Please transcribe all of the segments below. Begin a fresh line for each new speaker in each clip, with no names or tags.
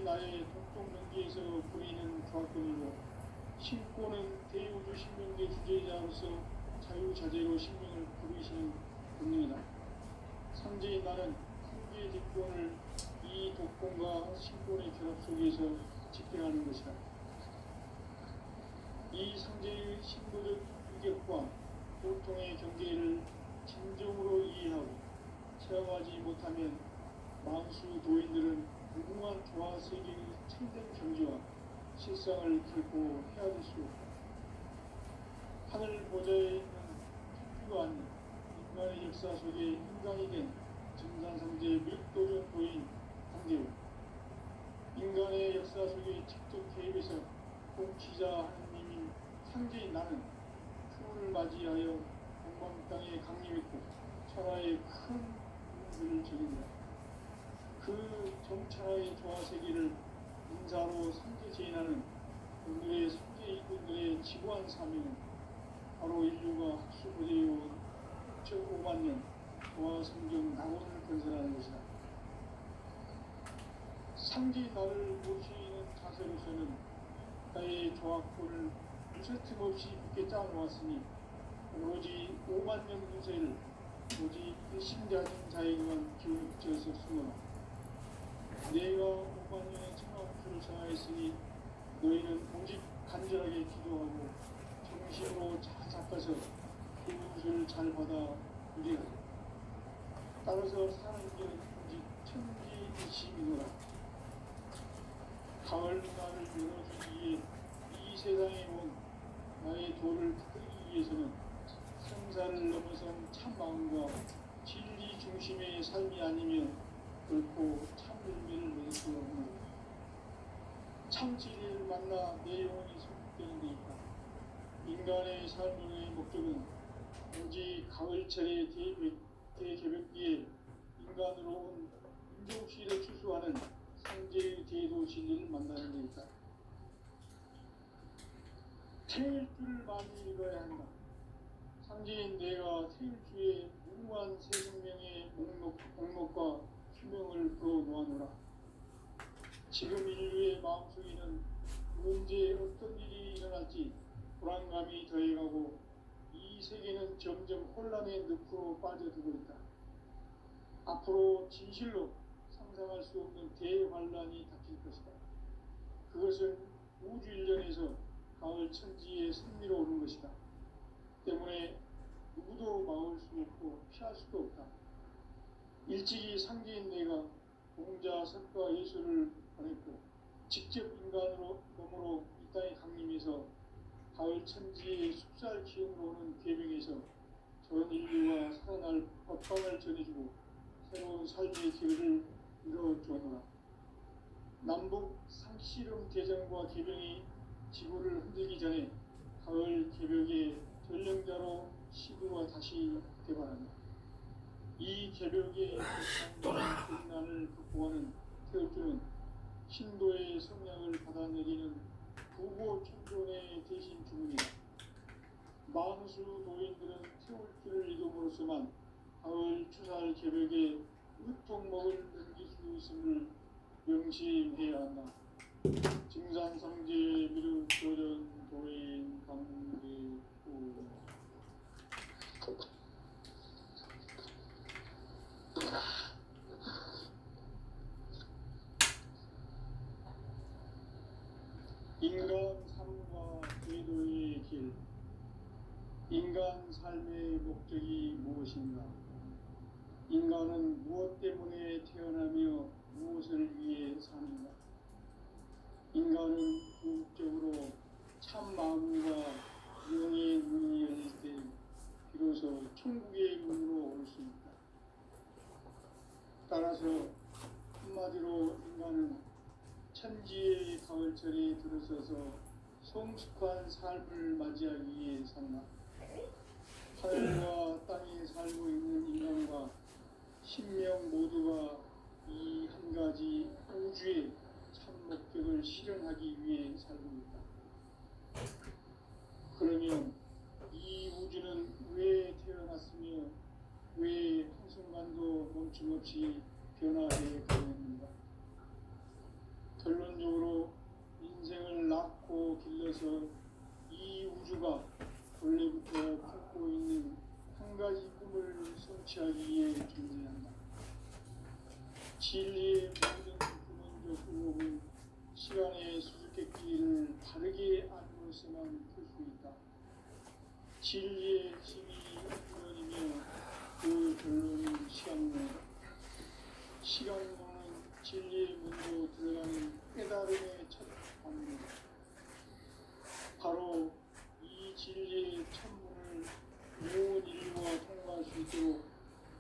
나의 동종 경계에서 보이는 조합권이고, 신권은 대우주 신명계 주제자로서 자유자재로 신명을 부르시는 본능이다. 상제인 나는 상제의 직권을 이 독권과 신권의 결합 속에서 집행하는 것이다. 이 상제의 신도적 인격과 보통의 경계를 진정으로 이해하고 체험하지 못하면 만수 도인들은 무궁한 조화세계의 참된 경지와 실상을 결코 헤아릴 수 없다. 하늘 보좌에 있는 천주가 아닌 인간의 역사 속에 인간이 된 증산상제의 밀도적 도인 황제우, 인간의 역사 속에 직접 개입해서 공치자 하느님인 상제인 나는 추운을 맞이하여 동방 땅에 강림했고 천하의 큰 문들을 적인다. 그 정천하의 조화세계를 인사로 상제 제인하는 오늘의 상제 이군들의 지구한 사명은 바로 인류가 학수고대해온 6,5만 년 조화성경 낙원을 건설하는 것이다. 상제 나를 모시는 자세로서는 나의 조화권을 무쇠틈없이 굳게 짜놓았으니 오로지 5만 년 운세를 오직 일심자진 자에게만 기울여서 숨어라. 내가 5만 년의 천하홍수를 정하였으니 너희는 오직 간절하게 기도하고 정신으로 잘 잡아서 그 운수를 잘 받아 누리라. 따라서 사는 길은 오직 천지일심이노라. 가을 문화를 열어주기 위해 이 세상에 온 나의 도를 붙들기 위해서는 생사를 넘어선 참 마음과 진리 중심의 삶이 아니면 결코 참 열매를 맺을 수 없는 참 진리를 만나 내 영혼이 성숙되는 데 있다. 인간의 삶의 목적은 오직 가을철의 대개벽기에 인간으로 온 인종시를 추수하는 상제의 대도 진리를 만나는 데 있다. 태일 줄을 많이 읽어야 한다. 상제인 내가 태일주의 무궁한 새 생명의 목록과 수명을 풀어놓아노라. 지금 인류의 마음속에는 언제 어떤 일이 일어날지 불안감이 더해가고 이 세계는 점점 혼란의 늪으로 빠져들고 있다. 앞으로 진실로 상상할 수 없는 대환란이 닥칠 것이다. 그것은 우주 일련에서 가을 천지의 승리로 오는 것이다. 때문에 누구도 막을 수 없고 피할 수도 없다. 일찍이 상제인 내가 공자, 석가, 예수를 보냈고 직접 인간으로 몸으로 이 땅에 강림해서 가을 천지의 숲살 기운으로 오는 계명에서 전 인류가 살아날 법방을 전해주고 새로운 삶의 길을 이뤄주노라. 남북 상씨름 대전과 계명이 지구를 흔들기 전에 가을 개벽의 전령자로 시구가 다시 되바란다. 이 개벽의困난을 극복하는 태울주는 신도의 성량을 받아내리는 부고천존의 대신 주문이다. 만수 도인들은 태울주를 이름으로서만 가을 추살 개벽의 으통목을 넘길 수 있음을 명심해야 한다. 증산상제 미륵 도전 도인 강제후 인간 삶과 제도의 길. 인간 삶의 목적이 무엇인가? 인간은 무엇 때문에 태어나며 무엇을 위해 사는가? 인간은 궁극적으로 참 마음과 영의 문이 열릴 때 비로소 천국의 문으로 올 수 있다. 따라서 한마디로 인간은 천지의 가을철에 들어서서 성숙한 삶을 맞이하기 위해 산다. 하늘과 땅에 살고 있는 인간과 신명 모두가 이 한 가지 우주의 참 목적을 실현하기 위해 살고 있다. 그러면 이 우주는 왜 태어났으며 왜 한순간도 멈춤없이 변화해 가는가? 결론 들어서 이 우주가 원래부터 품고 있는 한 가지 꿈을 성취하기 위해 존재한다. 진리의 모든 근원적 의혹은 시간의 수수께끼를 바르게 안으로서만 풀 수 있다. 진리의 힘이 근원이며 그 결론은 시간론이다. 시간론은 진리의 문으로 들어가는 깨달음의 첫 방문이다. 바로 이 진리의 천문을 온 인류가 통과할 수 있도록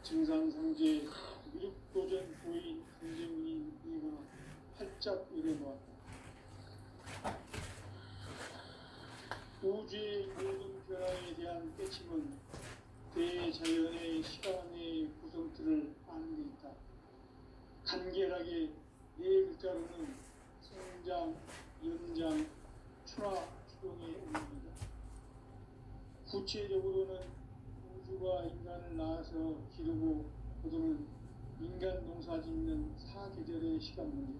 증산상제 미륵도전 보인 강제문인 이가 활짝 열어놓았다. 우주의 모든 변화에 대한 깨침은 대자연의 시간의 구성틀을 아는 데 있다. 간결하게 네 글자로는 성장, 연장, 추나 추동의 의미입니다. 구체적으로는 우주가 인간을 낳아서 기르고 거두는 인간 농사 짓는 사계절의 시간 문제.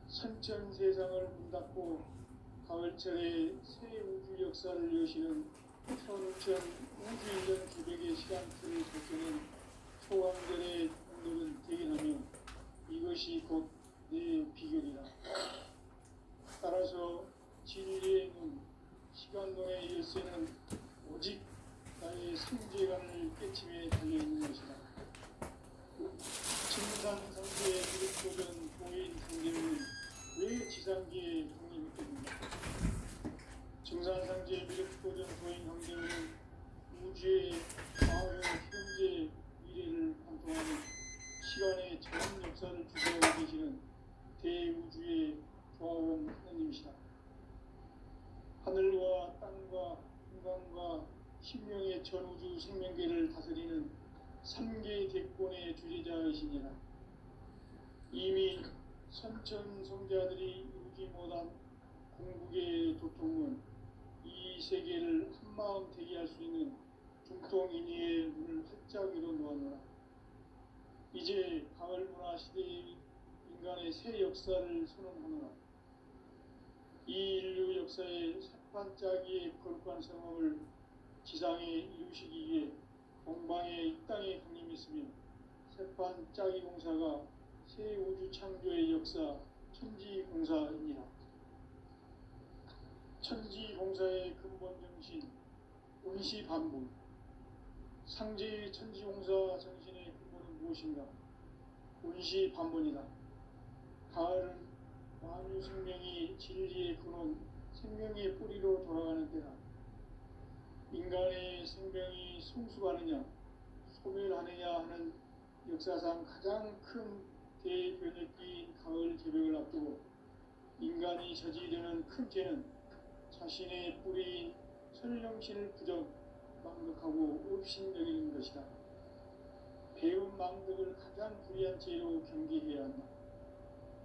선천 세상을 문 닫고 가을철에 새 우주 역사를 여시는 천우천 우주 1년 기백의 시간틀을 벗겨낸 초강절의 오늘은 대견하며 이것이 곧 내 비결이다. 따라서 진리의 눈, 시간론의 열쇠는 오직 나의 성재관을 깨침에 달려있는 것이다. 증산상제의 미륵도전 보인 강제는 왜 지상계에 독립했겠는가? 증산상제의 미륵도전 보인 강제는 우주의 과거, 현재, 미래를 관통하는 시간의 전 역사를 주도하고 계시는 대우주의 조화원 하나님이시다. 하늘과 땅과 인간과 신명의 전우주 생명계를 다스리는 3개 대권의 주제자이시니라. 이미 선천성자들이 이루지 못한 궁극의 도통은 이 세계를 한마음 되게 할 수 있는 중통인의의 문을 활짝 열어놓았노라. 이제 가을 문화 시대의 인간의 새 역사를 선언하노라. 이 인류 역사의 새반짝이의 거룩한 성업을 지상에 이루시기 위해 동방에 이 땅에 강림했으며 새반짝이 공사가 새 우주 창조의 역사 천지공사입니다. 천지공사의 근본 정신 운시반분. 상제의 천지공사 정신의 근본은 무엇인가? 운시반분이다. 가을은 만유 생명이 진리의 근원, 생명의 뿌리로 돌아가는 때다. 인간의 생명이 성숙하느냐, 소멸하느냐 하는 역사상 가장 큰 대변혁기인 가을 개벽을 앞두고 인간이 저지르는 큰 죄는 자신의 뿌리인 설령신을 부정, 망덕하고 업신여기는 것이다. 배운 망덕을 가장 불의한 죄로 경계해야 한다.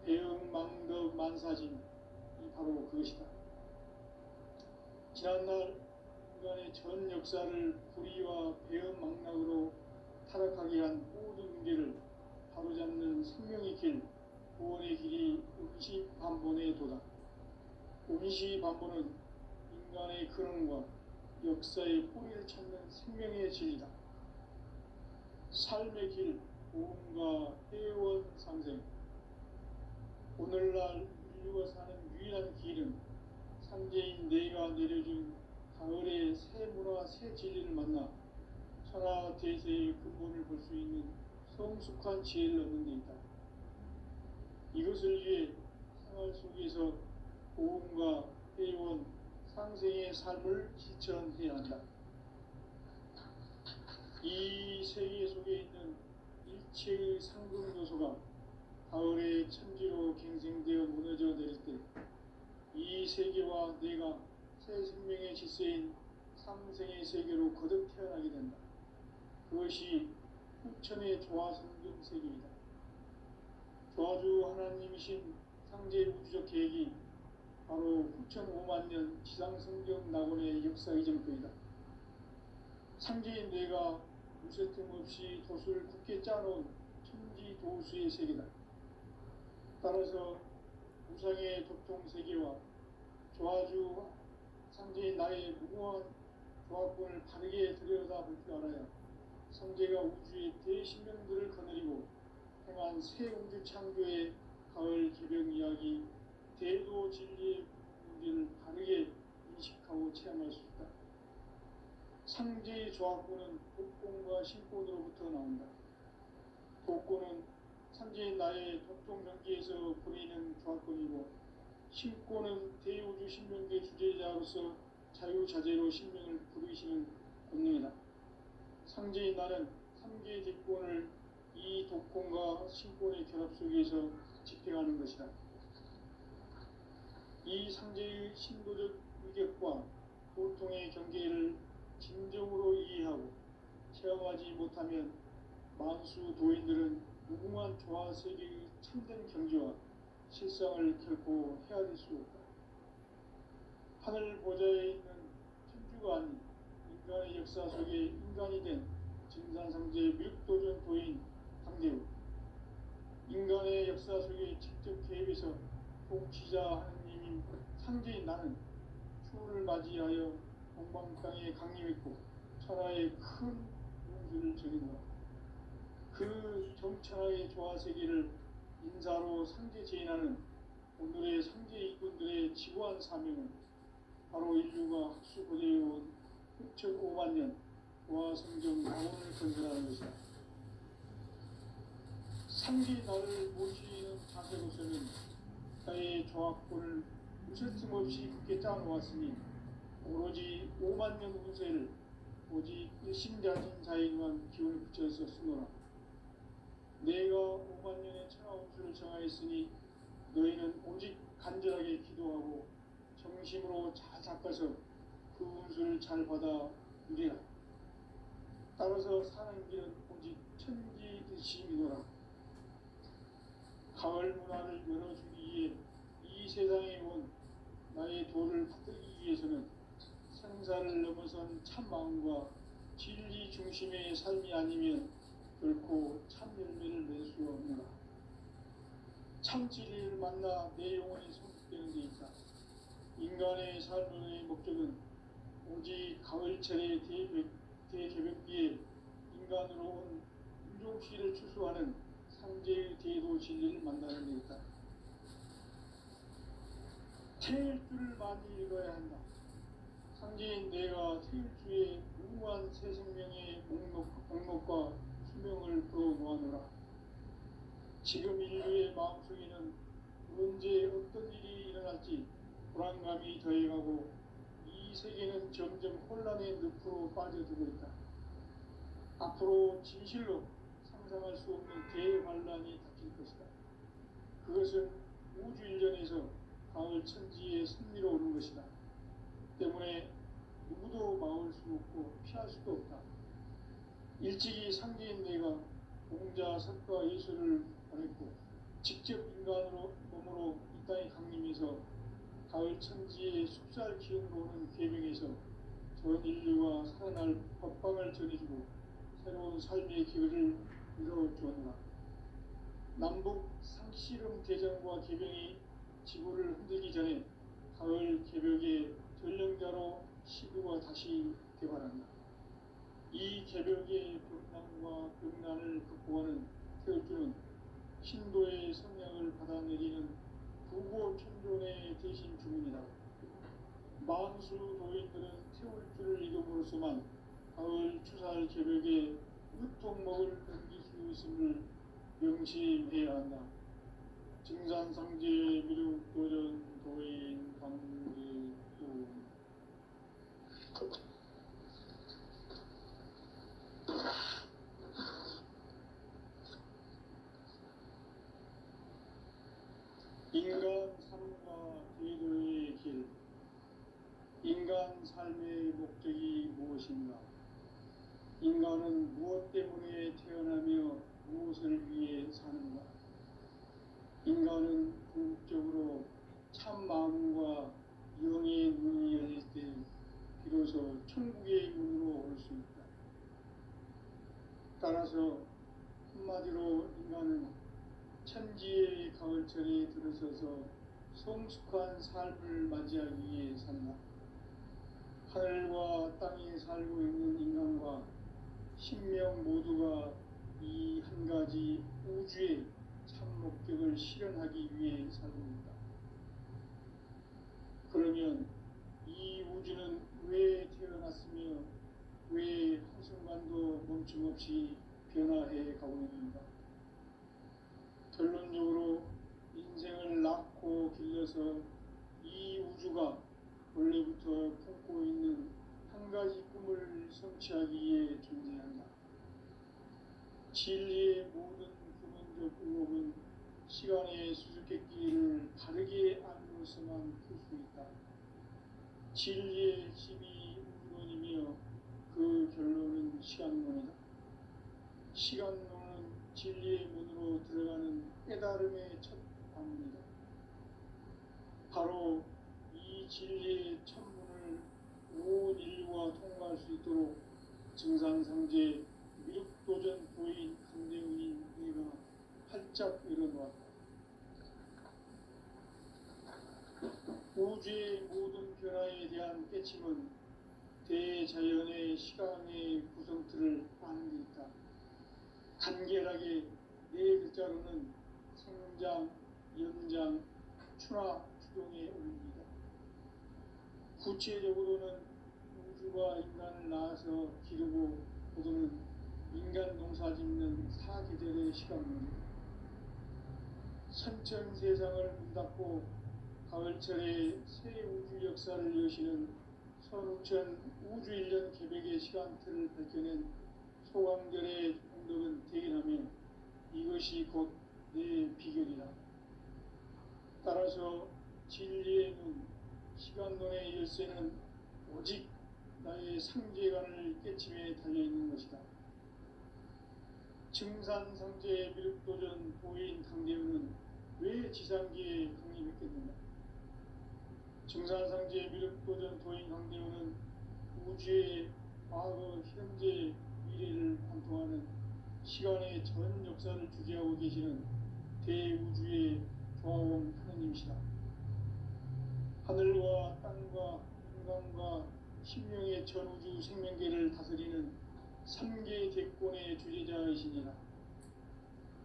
배응 망덕 만사진이 바로 그것이다. 지난날 인간의 전 역사를 불의와 배응 망락으로 타락하게 한 모든 문제를 바로잡는 생명의 길, 구원의 길이 운시반본의 도다. 운시반본은 인간의 근원과 역사의 뿌리를 찾는 생명의 진리다. 삶의 길, 고음과 회원 상생. 오늘날 인류가 사는 유일한 길은 상제인 내가 내려준 가을의 새 문화, 새 진리를 만나 천하 대세의 근본을 볼 수 있는 성숙한 지혜를 얻는 데 있다. 이것을 위해 생활 속에서 고음과 회원, 상생의 삶을 실천해야 한다. 이 세계 속에 있는 일체의 상등 요소가 가을의 천지로 갱생되어 무너져 내릴 때 이 세계와 내가 새 생명의 질서인 상생의 세계로 거듭 태어나게 된다. 그것이 후천의 조화성경 세계이다. 조화주 하나님이신 상제 우주적 계획이 바로 후천 5만 년 지상성경 낙원의 역사 이정표이다. 상제인 내가 무쇠틈 없이 돛을 굳게 짜놓은 천지 도수의 세계다. 따라서 우상의 도통 세계와 조아주 상제인 나의 무고한 조합권을 바르게 들여다볼 줄 알아야 성제가 우주의 대신명들을 거느리고 행한 새 우주 창조의 가을 개벽 이야기, 대도 진리의 문제를 바르게 인식하고 체험할 수 있다. 상제의 조합권은 독권과 신권으로부터 나온다. 독권은 상제인 나의 독종 경기에서 보이는 조합권이고, 신권은 대우주 신명계 주제자로서 자유자재로 신명을 부르시는 권능이다. 상제인 나는 삼계의 대권을 이 독권과 신권의 결합 속에서 집행하는 것이다. 이 상제의 신도적 위격과 고통의 경계를 진정으로 이해하고 체험하지 못하면 만수 도인들은 무궁한 조화세계의 참된 경지와 실상을 결코 헤아릴 수 없다. 하늘 보좌에 있는 천주가 아닌 인간의 역사 속에 인간이 된 증산상제의 묘도전 도인 당대우, 인간의 역사 속에 직접 개입해서 통치자 하느님인 상제인 나는 추후를 맞이하여 동방땅에 강림했고 천하의 큰 용수를 전인다. 그 정천하의 조화세계를 인사로 상제 제인하는 오늘의 상제 이군들의 지구한 사명은 바로 인류가 학수고대해온 흑천 5만 년 조화성경 나원을 건설하는 것이다. 상제 나를 모시는 자세로서는 나의 조합권을 무슨 틈없이 굳게 짜놓았으니 오로지 5만 년 운세를 오직 일심자진 자에게만 기운을 붙여서 쓰노라. 내가 5만 년의 천하 운수를 정하였으니 너희는 오직 간절하게 기도하고 정심으로 잘 닦아서 그 운수를 잘 받아 누리라. 따라서 사는 길은 오직 천지일심이노라. 가을 문화를 열어주기 위해 이 세상에 온 나의 도를 받들기 위해서는 생사를 넘어선 참 마음과 진리 중심의 삶이 아니면 결코 참 열매를 낼 수 없노라. 참 진리를 만나 내 영혼이 성숙되는 데 있다. 인간의 삶의 목적은 오직 가을철의 대개벽기에 인간으로 온 인종씨를 추수하는 상제의 대도 진리를 만나는 데 있다. 태일주를 많이 읽어야 한다. 상제인 내가 태일주의 무궁한 새 생명의 목록과 수명을 풀어놓아노라. 지금 인류의 마음속에는 언제 어떤 일이 일어날지 불안감이 더해가고 이 세계는 점점 혼란의 늪으로 빠져들고 있다. 앞으로 진실로 상상할 수 없는 대환란이 닥칠 것이다. 그것은 우주 일전에서 가을 천지의 승리로 오는 것이다. 때문에 누구도 막을 수 없고 피할 수도 없다. 일찍이 상제인 내가 공자, 석가, 예수를 보냈고 직접 인간으로 몸으로 이 땅에 강림해서 가을 천지의 숲살 기운으로 오는 계명에서 전 인류가 살아날 법방을 전해주고 새로운 삶의 기회를 이뤄주었노라. 남북 상씨름 대전과 개병이 지구를 흔들기 전에 가을 개벽의 전령자로 시구가 다시 개발한다. 이 개벽의 벽난과 벽난을 극복하는 태울주는 신도의 성량을 받아내리는 부고천존의 대신 주문이다. 만수 도인들은 태울주를 이름으로서만 가을 추살 개벽에 으통먹을 넘길 수 있음을 명심해야 한다. 증산상제 미륵도전 도인 광대도 인간 삶과 제도의 길. 인간 삶의 목적이 무엇인가? 인간은 무엇 때문에 태어나며 무엇을 위해 사는가? 인간은 궁극적으로 참 마음과 영의 문이 열릴 때 비로소 천국의 문으로 올 수 있다. 따라서 한마디로 인간은 천지의 가을철에 들어서서 성숙한 삶을 맞이하기 위해 산다. 하늘과 땅에 살고 있는 인간과 신명 모두가 이 한 가지 우주의 참 목적을 실현하기 위해 살고 있다. 그러면 이 우주는 왜 태어났으며 왜 한순간도 멈춤없이 변화해 가고 있는가? 결론적으로 인생을 낳고 길러서 이 우주가 원래부터 품고 있는 한 가지 꿈을 성취하기 위해 존재한다. 진리의 모든 근원적 의혹은 시간의 수수께끼를 바르게 알므로서만 풀 수 있다. 진리의 핵심이 우주론이며 그 결론은 시간론이다. 시간론은 진리의 문으로 들어가는 깨달음의 첫 방문이다. 바로 이 진리의 천문을 온 인류가 통과할 수 있도록 증산상제 미륵도전 도인 강대훈이 내가 활짝 열어놓았다. 우주의 모든 변화에 대한 깨침은 대자연의 시간의 구성틀을 아는 데 있다. 간결하게 네 글자로는 생장, 연장, 추나 추동에 올립니다. 구체적으로는 우주가 인간을 낳아서 기르고 거두는 인간 농사 짓는 사계절의 시간입니다. 선천 세상을 문 닫고 가을철에 새 우주 역사를 여시는 선우천 우주 1년 계백의 시간틀을 밝혀낸 소강절의 공덕은 대견하며 이것이 곧 내 비결이다. 따라서 진리의 눈, 시간론의 열쇠는 오직 나의 상제관을 깨침에 달려있는 것이다. 증산상제 미륵도전 도인 강대훈은 왜 지상계에 강림했겠는가? 증산상제 미륵도전 도인 강대훈은 우주의 과거, 현재, 미래를 관통하는 시간의 전 역사를 주재하고 계시는 대우주의 조화원 하느님이시다. 하늘과 땅과 인간과 신명의 전우주 생명계를 다스리는 3개 대권의 주재자이시니라.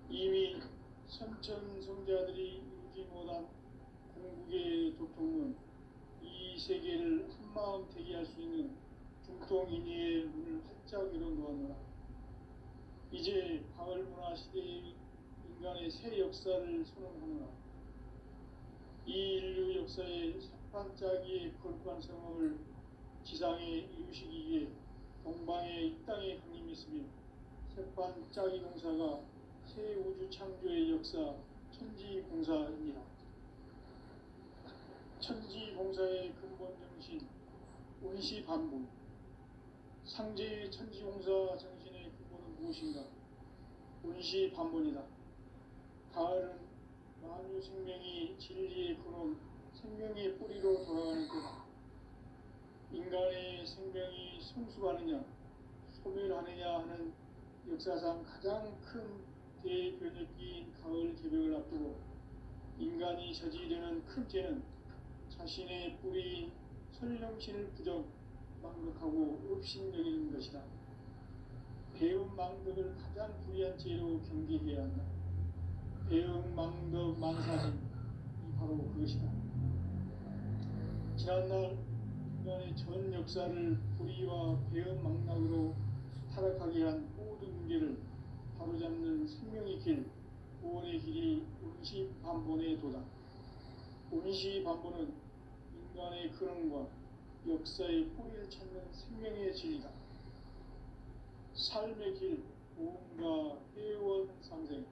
이미 선천성자들이 이루지 못한 궁극의 도통문, 이 세계를 한마음 대기할 수 있는 중통인의의 문을 활짝 열어놓았노라. 이제 가을문화 시대의 인간의 새 역사를 선언하노라. 이 인류 역사의 석판짜기의 거룩한 성업을 지상에 이루시기 위해 동방의 이 땅에 강림했으며 석판짜기 공사가 새 우주 창조의 역사 천지공사입니다. 천지공사의 근본 정신 원시반복, 상제의 천지공사 정신의 근본은 무엇인가? 원시반복이다. 가을은 만유 생명이 진리의 근원, 생명의 뿌리로 돌아가는 것. 인간의 생명이 성숙하느냐, 소멸하느냐 하는 역사상 가장 큰 대변혁기인 가을 개벽을 앞두고 인간이 저지르는 큰 죄는 자신의 뿌리인 설령신을 부정, 망각하고 업신여기는 것이다. 배움 망덕을 가장 불의한 죄로 경계해야 한다. 배움 망덕 만사진, 이 바로 그것이다. 지난날 인간의 전 역사를 불의와 배움 망락으로 타락하게 한 모든 문제를 바로잡는 생명의 길, 구원의 길이 원시반본의 도다. 원시반본은 인간의 근원과 역사의 뿌리를 찾는 생명의 진리다. 삶의 길, 보험과 회원 상생.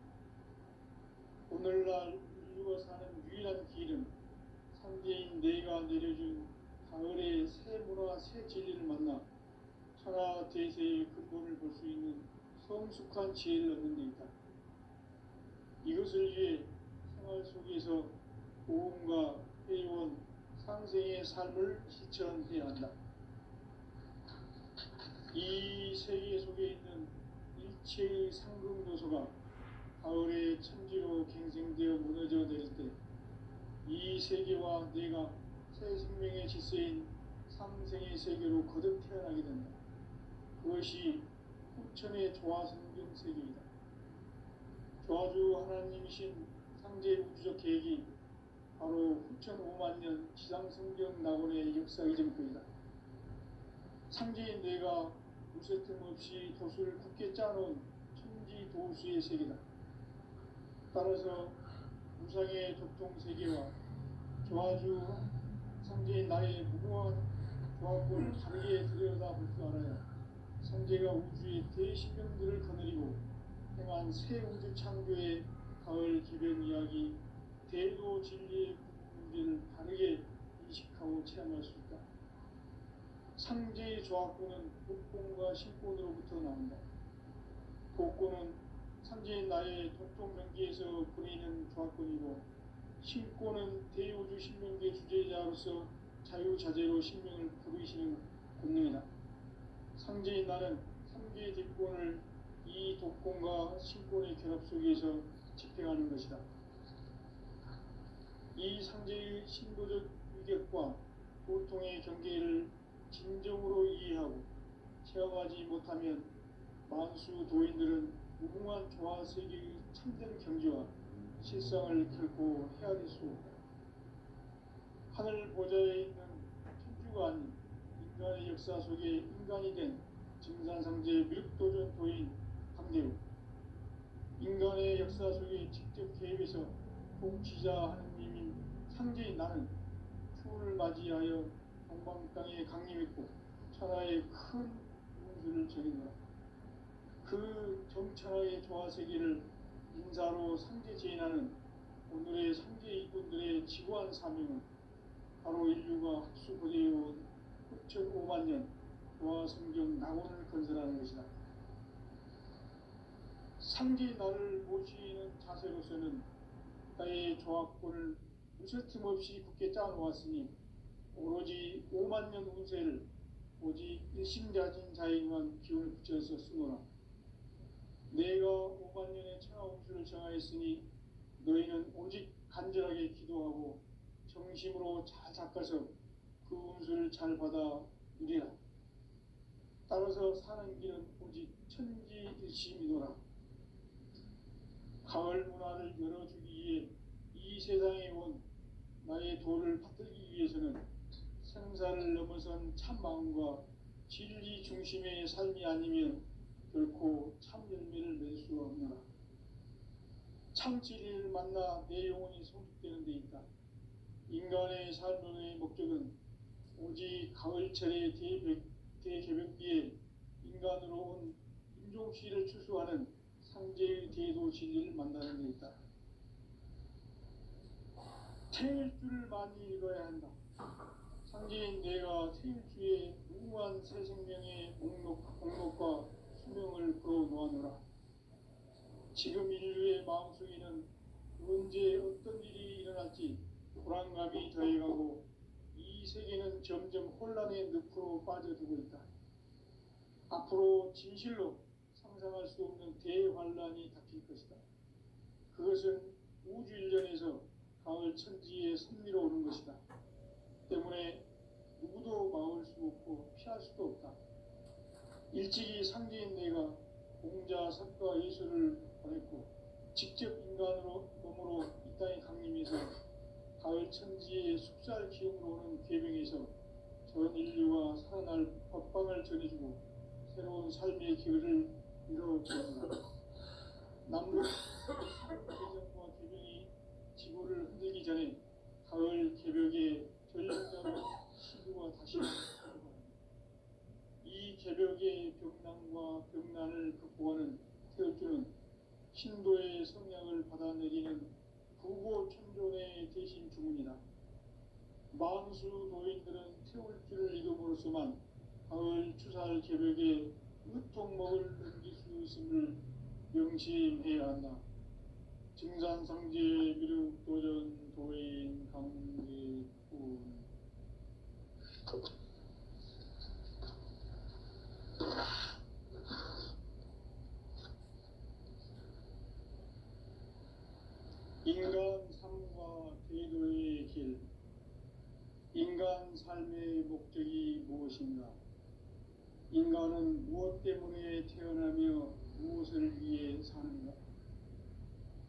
오늘날 인류가 사는 유일한 길은 상제인 내가 내려준 가을의 새 문화, 새 진리를 만나 천하 대세의 근본을 볼 수 있는 성숙한 지혜를 얻는 데 있다. 이것을 위해 생활 속에서 보험과 회원, 상생의 삶을 실천해야 한다. 이 세계 속에 있는 일체의 상금 요소가 가을의 천지로 갱생되어 무너져 내릴 때 이 세계 만나 내가 새 생명의 질서인 삼생의 세계로 거듭 태어나게 된다. 그것이 후천의 조화성경 세계이다. 조화주 하나님이신 상제 우주적 계획이 바로 후천 5만 년 지상성경 낙원의 역사 이전부이다. 상제인 내가 무쇠틈 없이 도수를 굳게 짜놓은 천지 도수의 세계다. 따라서 무상의 도통 세계와 조화주 상제인 나의 무궁한 조화권을 다르게 들여다볼 줄 알아야 상제가 우주의 대신령들을 거느리고 행한 새 우주 창조의 가을 기변 이야기, 대도 진리의 문제를 다르게 인식하고 체험할 수 있다. 상제의 조화권은 독권과 신권으로부터 나온다. 독권은 상제인 나의 독종 명기에서 보내는 조화권이고, 신권은 대우주 신명계 주제자로서 자유자재로 신명을 부르시는 권능이다. 상제인 나는 3개의 대권을 이 독권과 신권의 결합 속에서 집행하는 것이다. 이 상제의 신도적 위격과 고통의 경계를 진정으로 이해하고 체험하지 못하면 만수 도인들은 무궁한 조화 세계의 참된 경지와 실상을 결코 헤아릴 수 없다. 하늘 보좌에 있는 천주가 아닌 인간의 역사 속에 인간이 된 증산상제 밀도전 도인 강대우, 인간의 역사 속에 직접 개입해서 통치자 하느님인 상제인 나는 추후를 맞이하여 동방 땅에 강림했고 천하의 큰 운수를 정해놓아 그 정천하의 조화세계를 인사로 상제 제인하는 오늘의 상제 이분들의 지구한 사명은 바로 인류가 흡수부대해온 후천 5만 년 조화성경 낙원을 건설하는 것이다. 상제 나를 모시는 자세로서는 나의 조합권을 무쇠틈 없이 굳게 짜놓았으니 오로지 5만 년 운세를 오직 일심자진 자에게만 기운을 붙여서 쓰노라. 내가 5만 년의 천하 운수를 정하였으니 너희는 오직 간절하게 기도하고 정심으로 잘 닦아서 그 운수를 잘 받아 누리라. 따라서 사는 길은 오직 천지일심이노라. 가을 문화를 열어주기 위해 이 세상에 온 나의 도를 받들기 위해서는 생사를 넘어선 참 마음과 진리 중심의 삶이 아니면 결코 참 열매를 맺을 수가 없노라. 참 진리를 만나 내 영혼이 성숙되는 데 있다. 인간의 삶의 목적은 오직 가을철의 대개벽기에 인간으로 온 인종시를 추수하는 상제의 대도 진리를 만나는 데 있다. 태일주를 많이 읽어야 한다. 상제인 내가 태일주의 무궁한 새 생명의 목록과 수명을 풀어놓아노라. 지금 인류의 마음속에는 언제 어떤 일이 일어날지 불안감이 더해가고 이 세계는 점점 혼란의 늪으로 빠져들고 있다. 앞으로 진실로 상상할 수 없는 대환란이 닥칠 것이다. 그것은 우주 일련에서 가을 천지에 선미로 오는 것이다. 때문에 누구도 막을 수 없고 피할 수도 없다. 일찍이 상제인 내가 공자, 석가, 예수를 보냈고 직접 인간으로 몸으로 이 땅에 강림해서 가을 천지의 숙살 기운으로 오는 계명에서 전 인류와 살아날 법방을 전해주고 새로운 삶의 기회를 이뤄보는다. 남북 개정과 개명이 지구를 흔들기 전에 가을 개벽의 전령자로 시구가 다시 일어납니다. 이 개벽의 벽난과 벽난을 극복하는 태엽주는 신도의 성량을 받아내리는 부고천존의 대신 주문이다. 만수 도인들은 태울주를 이름으로서만 가을 추살 개벽에 으통먹을 넘길 수 있음을 명심해야 한다. 증산상제 미륵도전 도인 강계군 인간 삶과 대도의 길. 인간 삶의 목적이 무엇인가? 인간은 무엇 때문에 태어나며 무엇을 위해 사는가?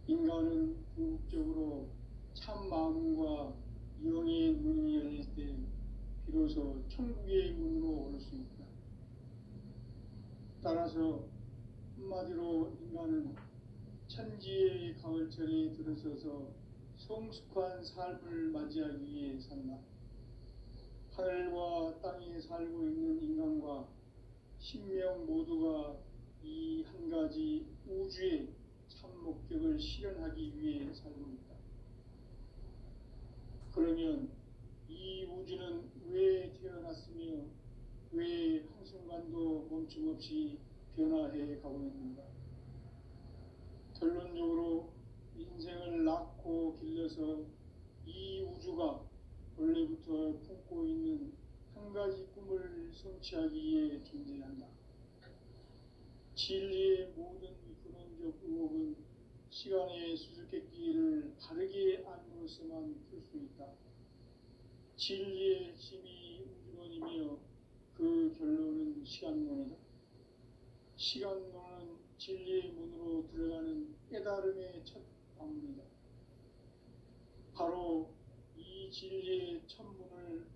인간은 궁극적으로 참 마음과 영의 문이 열릴 때 비로소 천국의 문으로 올 수 있다. 따라서 한마디로 인간은 천지의 가을철에 들어서서 성숙한 삶을 맞이하기 위해 산다. 하늘과 땅에 살고 있는 인간과 신명 모두가 이 한 가지 우주의 참 목적을 실현하기 위해 살고 있다. 그러면 이 우주는 왜 태어났으며 왜 한순간도 멈춤없이 변화해 가고 있는가? 결론적으로 인생을 낳고 길러서 이 우주가 원래부터 품고 있는 한 가지 꿈을 성취하기 위해 존재한다. 진리의 모든 근원적 의혹은 시간의 수수께끼를 바르게 안으로서만 풀 수 있다. 진리의 핵심이 우주론이며 그 결론은 시간론이다. 시간론은 진리의 문으로 들어가는 깨달음의 첫 방문이다. 바로 이 진리의 첫 문을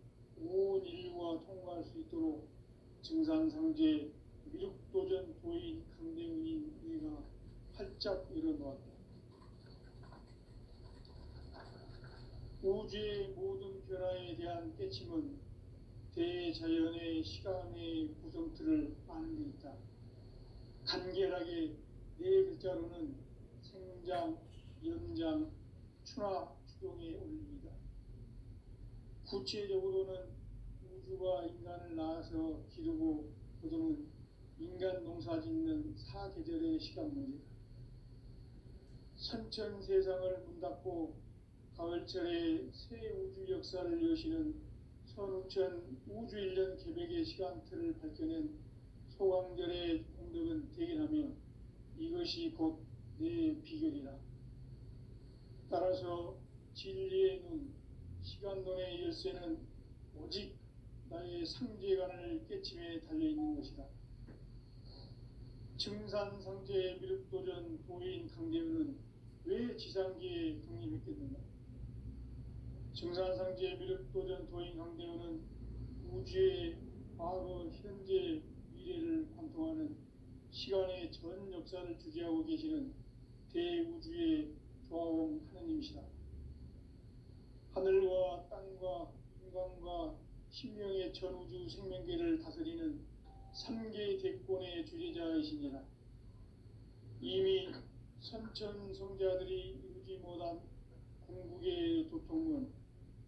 온 인류가 통과할 수 있도록 증산상제 미륵도전 도인 강대훈이 우리가 활짝 열어놓았다. 우주의 모든 변화에 대한 깨침은 대자연의 시간의 구성틀을 아는 데 있다. 간결하게 네 글자로는 생장, 연장, 추나 추동의 원리이다. 구체적으로는 우주가 인간을 낳아서 기르고 거두는 인간 농사 짓는 사계절의 시간 문제다. 선천 세상을 문 닫고 가을철에 새 우주 역사를 여시는 선우천 우주 1년 계백의 시간틀을 밝혀낸 소강절의 공덕은 대견하며 이것이 곧 내 비결이라. 따라서 진리의 눈, 시간론의 열쇠는 오직 나의 상제관을 깨침에 달려있는 것이다. 증산상제 미륵도전 도인 강대훈은 왜 지상계에 독립했겠는가? 증산상제 미륵도전 도인 강대훈은 우주의 과거, 현재, 미래를 관통하는 시간의 전 역사를 주재하고 계시는 대우주의 조화원 하느님이시다. 하늘과 땅과 인간과 신명의 전우주 생명계를 다스리는 3개 대권의 주재자이시니라. 이미 선천성자들이 이루지 못한 궁극의 도통은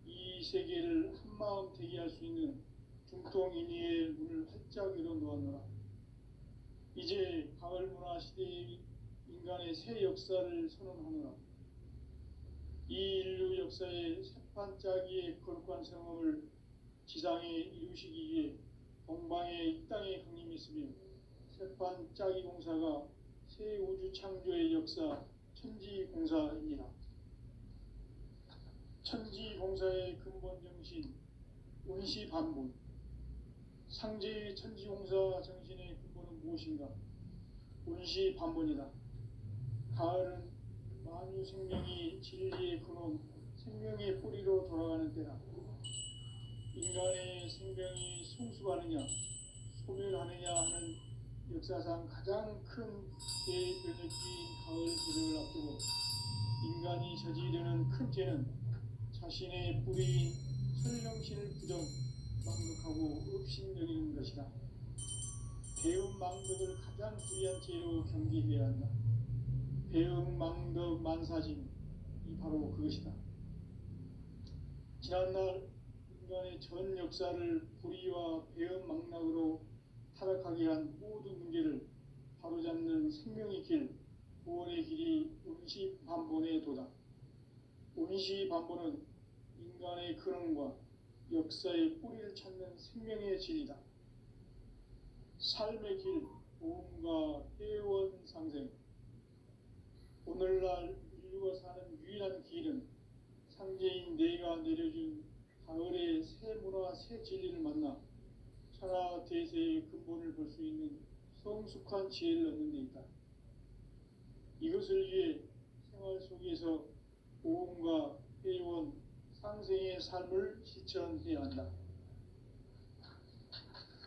이 세계를 한마음 되게 할 수 있는 중통인의의 문을 활짝 열어놓았노라. 이제 가을문화 시대의 인간의 새 역사를 선언하노라. 이 인류 역사의 새판짜기의 거룩한 성험을 지상에 이루시기 위해 동방에 이 땅에 강림했으며 새판짜기 공사가 새 우주 창조의 역사 천지공사입니다. 천지공사의 근본 정신 원시반본. 상제의 천지공사 정신의 근본은 무엇인가? 원시반본이다. 가을은 만유 생명이 진리의 근원, 생명의 뿌리로 돌아가는 때다. 인간의 생명이 성숙하느냐, 소멸하느냐 하는 역사상 가장 큰 대변혁기인 가을 계절을 앞두고 인간이 저지르는 큰 죄는 자신의 뿌리인 설령신을 부정, 망극하고 업신여기는 것이다. 배음 망덕을 가장 불의한 죄로 경계해야 한다. 배음 망덕 만사진, 이 바로 그것이다. 지난날 인간의 전 역사를 불의와 배음 망락으로 타락하게 한 모든 문제를 바로잡는 생명의 길, 구원의 길이 원시반본의 도다. 원시반본은 인간의 근원과 역사의 뿌리를 찾는 생명의 질이다. 삶의 길, 보험과 회원상생. 오늘날 인류가 사는 유일한 길은 상제인 내가 내려준 가을의 새 문화, 새 진리를 만나 천하 대세의 근본을 볼 수 있는 성숙한 지혜를 얻는 데 있다. 이것을 위해 생활 속에서 고음과 회원, 상생의 삶을 실천해야 한다.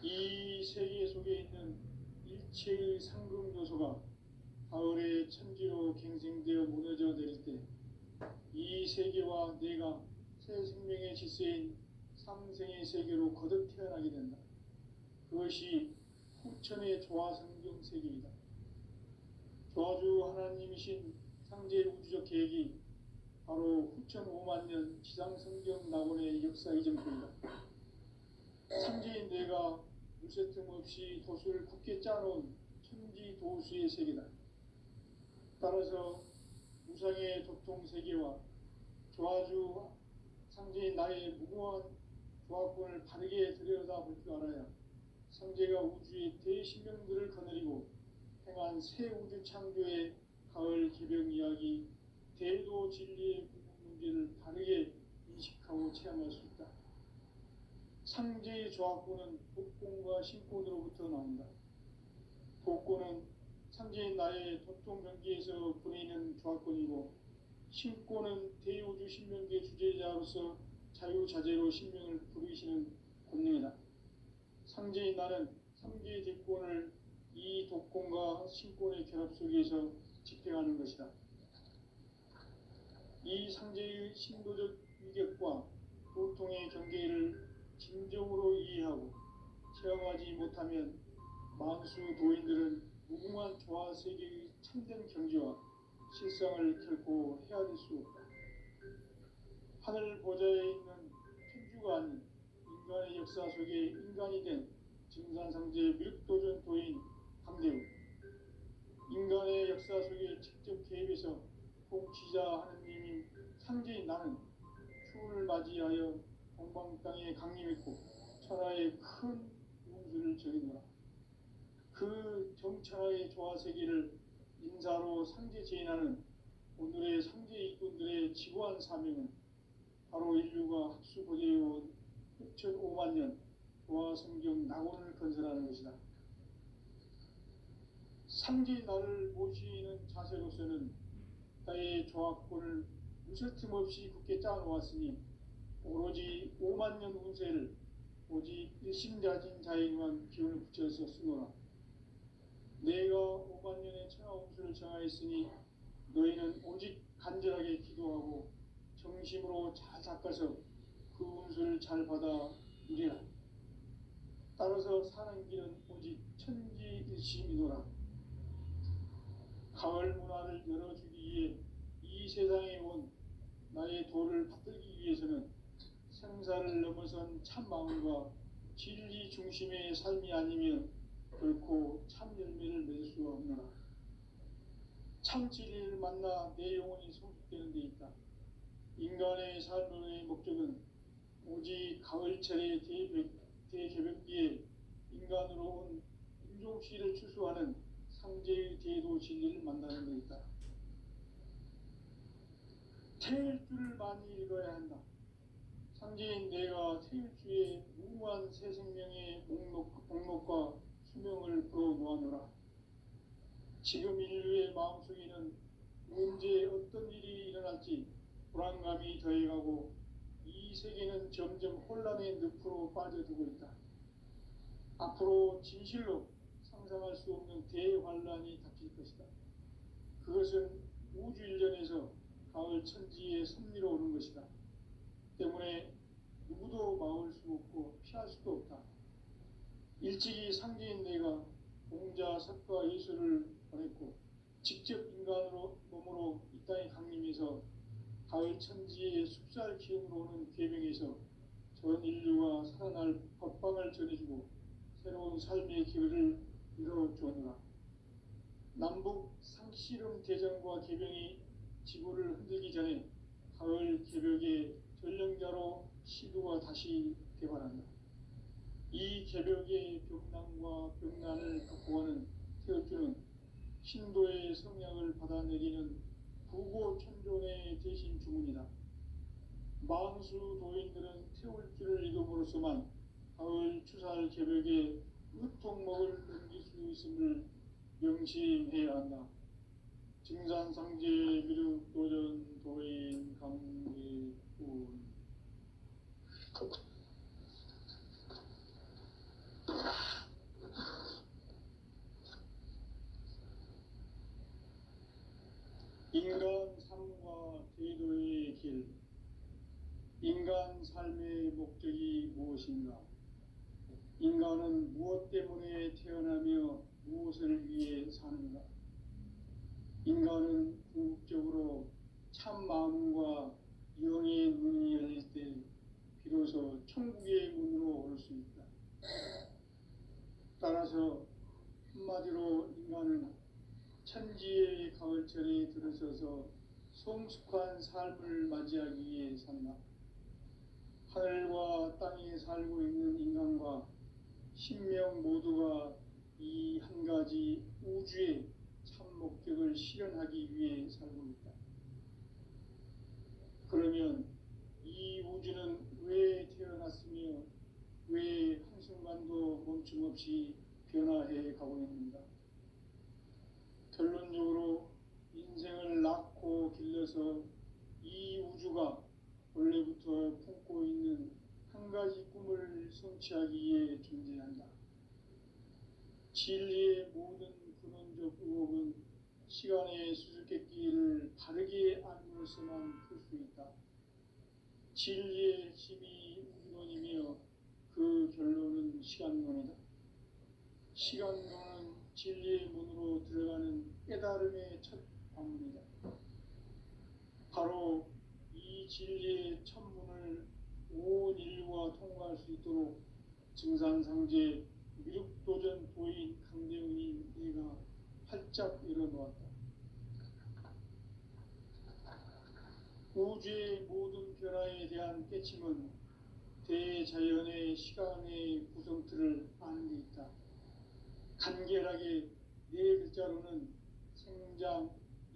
이 세계 속에 있는 일체의 상금 요소가 가을의 천지로 갱생되어 무너져 내릴 때 이 세계와 내가 새 생명의 질서인 상생의 세계로 거듭 태어나게 된다. 그것이 후천의 조화성경 세계이다. 조화주 하나님이신 상제 우주적 계획이 바로 후천 5만 년 지상성경 낙원의 역사 이정표이다. 상제인 내가 물새틈 없이 도수를 굳게 짜놓은 천지 도수의 세계다. 따라서 무상의 도통 세계와 조화주 상제인 나의 무궁한 조화권을 바르게 들여다볼 줄 알아야 상제가 우주의 대신명들을 거느리고 행한 새 우주 창조의 가을 개벽 이야기, 대도 진리의 문제를 바르게 인식하고 체험할 수 있다. 상제의 조화권은 독권과 신권으로부터 나온다. 독권은 상제인 나의 도통 경계에서 보내는 조화권이고, 신권은 대우주 신명계 주제자로서 자유자재로 신명을 부르시는 권능이다. 상제인 나는 3개의 대권을 이 독권과 신권의 결합 속에서 집행하는 것이다. 이 상제의 신도적 위격과 도통의 경계를 진정으로 이해하고 체험하지 못하면 만수 도인들은 무궁한 조화 세계의 참된 경지와 실상을 결코 헤아릴 수 없다. 하늘 보좌에 있는 천주가 아닌 인간의 역사 속에 인간이 된 증산상제 밀도전 도인 강대우, 인간의 역사 속에 직접 개입해서 통치자 하느님인 상제인 나는 추운을 맞이하여 동방 땅에 강림했고 천하의 큰 운수를 적이노라. 그 정천하의 조화세계를 인사로 상제 제인하는 오늘의 상제 일꾼들의 지구한 사명은 바로 인류가 학수고대해온 6,5만 년 조화성경 낙원을 건설하는 것이다. 상제인 나를 모시는 자세로서는 나의 조화권을 무설틈 없이 굳게 짜놓았으니 오로지 5만 년 운세를 오직 일심자진 자에게만 기운을 붙여서 쓰노라. 내가 5만 년의 천하 운수를 정하였으니 너희는 오직 간절하게 기도하고 정심으로 잘 닦아서 그 운수를 잘 받아 누리라. 따라서 사는 길은 오직 천지일심이노라. 가을 문화를 열어주기 위해 이 세상에 온 나의 도를 받들기 위해서는 생사를 넘어선 참 마음과 진리 중심의 삶이 아니면 결코 참 열매를 맺을 수 없노라. 참 진리를 만나 내 영혼이 성숙되는 데 있다. 인간의 삶의 목적은 오직 가을철의 대개벽기에 인간으로 온 인종시를 추수하는 상제의 대도 진리를 만나는 데 있다. 태일주를 많이 읽어야 한다. 상제인 내가 태일주의 무궁한 새 생명의 목록과 수명을 풀어놓아노라. 지금 인류의 마음속에는 언제 어떤 일이 일어날지 불안감이 더해가고 이 세계는 점점 혼란의 늪으로 빠져들고 있다. 앞으로 진실로 상상할 수 없는 대환란이 닥칠 것이다. 그것은 우주 일전에서 가을 천지의 섭리로 오는 것이다. 때문에 누구도 막을 수 없고 피할 수도 없다. 일찍이 상제인 내가 공자, 석가, 예수를 보냈고 직접 인간으로 몸으로 이 땅에 강림해서 가을 천지의 숲살 기운으로 오는 계명에서 전 인류가 살아날 법방을 전해주고 새로운 삶의 길을 이뤄주었노라. 남북 상씨름 대전과 개병이 지구를 흔들기 전에 가을 개벽의 전령자로 시도가 다시 개발한다. 이 개벽의 병난과 병난을 극복하는 태어주는 신도의 성약을 받아내리는 부고천존의 대신 주문이다. 만수 도인들은 태울 줄을 이름으로서만 가을 추살 개벽에 으통목을 넘길 수 있음을 명심해야 한다. 증산상제 미륵도전 도인 강계군. 인간 삶과 제도의 길. 인간 삶의 목적이 무엇인가? 인간은 무엇 때문에 태어나며 무엇을 위해 사는가? 인간은 궁극적으로 참 마음과 영의 눈이 열릴 때 비로소 천국의 문으로 올 수 있다. 따라서 한마디로 인간은 천지의 가을철에 들어서서 성숙한 삶을 맞이하기 위해 산다. 하늘과 땅에 살고 있는 인간과 신명 모두가 이 한 가지 우주의 참 목적을 실현하기 위해 살고 있다. 그러면 이 우주는 왜 태어났으며 왜 한순간도 멈춤없이 변화해 가고 있는가? 결론적으로 인생을 낳고 길러서 이 우주가 원래부터 품고 있는 한 가지 꿈을 성취하기 위해 존재한다. 진리의 모든 근원적 의혹은 시간의 수수께끼를 바르게 알므로서만 풀 수 있다. 진리의 핵심이 우주론이며 그 결론은 시간론이다. 시간론은 진리의 문으로 들어가는 깨달음의 첫 방문이다. 바로 이 진리의 첫 문을 온 인류가 통과할 수 있도록 증산상제 미륵도전 도인 강대훈이 내가 활짝 열어놓았다. 우주의 모든 변화에 대한 깨침은 대자연의 시간의 구성틀을 아는 데 있다. 간결하게 네 글자로는 생장,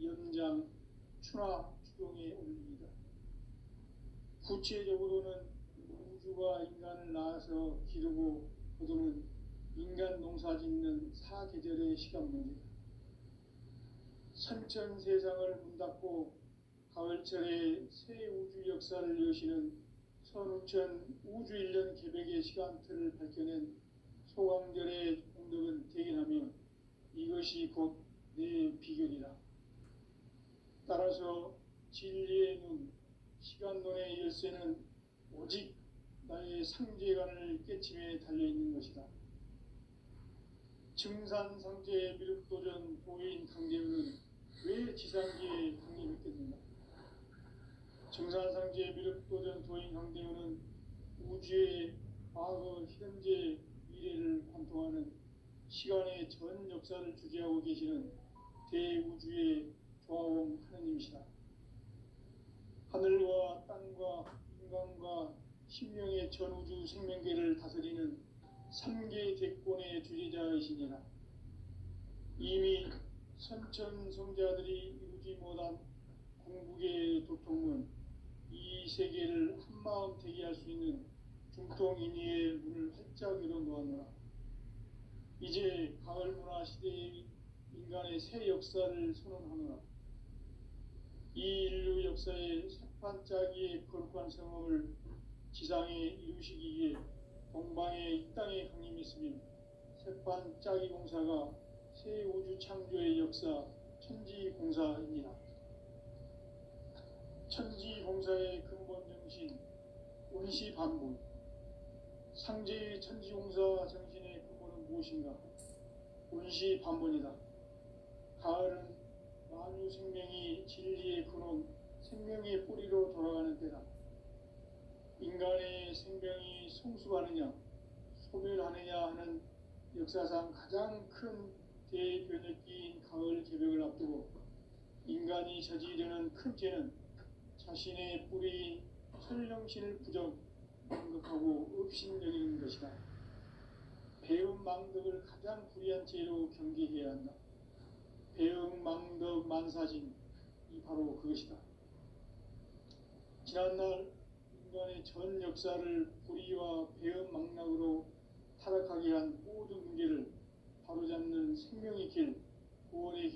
연장, 추나 추동의 원리이다. 구체적으로는 우주가 인간을 낳아서 기르고 거두는 인간 농사 짓는 사계절의 시간 문제다. 선천 세상을 문닫고 가을철에 새 우주 역사를 여시는 선우천 우주 1년 개백의 시간틀을 밝혀낸 소강절의 공덕은 대견하며 이것이 곧 내 비결이라. 따라서 진리의 눈, 시간론의 열쇠는 오직 나의 상제관을 깨침에 달려있는 것이다. 증산상제 미륵도전 도인 강대훈은 왜 지상계에 강림했겠는가? 증산상제 미륵도전 도인 강대훈은 우주의 과거, 현재, 미래를 관통하는 시간의 전 역사를 주재하고 계시는 대우주의 조화원 하느님이시다. 하늘과 땅과 인간과 신명의 전우주 생명계를 다스리는 3계 대권의 주재자이시니라. 이미 선천성자들이 이루지 못한 궁극의 도통문, 이 세계를 한마음 되게 할 수 있는 중통인의의 문을 활짝 열어놓았노라. 이제 가을문화 시대의 인간의 새 역사를 선언하노라. 이 인류 역사의 새판짜기의 거룩한 성업을 지상에 이루시기 위해 동방의 이 땅에 강림했으며 새판짜기 공사가 새 우주 창조의 역사 천지공사입니다. 천지공사의 근본 정신 운시반분. 상제의 천지공사 정신의 근본은 무엇인가? 운시반분이다. 가을은 만유 생명이 진리의 근원, 생명의 뿌리로 돌아가는 때다. 인간의 생명이 성숙하느냐, 소멸하느냐 하는 역사상 가장 큰 대변혁기인 가을 개벽을 앞두고 인간이 저지르는 큰 죄는 자신의 뿌리인 설령신을 망각하고 업신여기는 것이다. 배움 망덕을 가장 불의한 죄로 경계해야 한다. 배움 망덕 만사진, 이 바로 그것이다. 지난날 인간의 전 역사를 불의와 배은망락으로 타락하게 한 모든 문제를 바로잡는 생명의 길,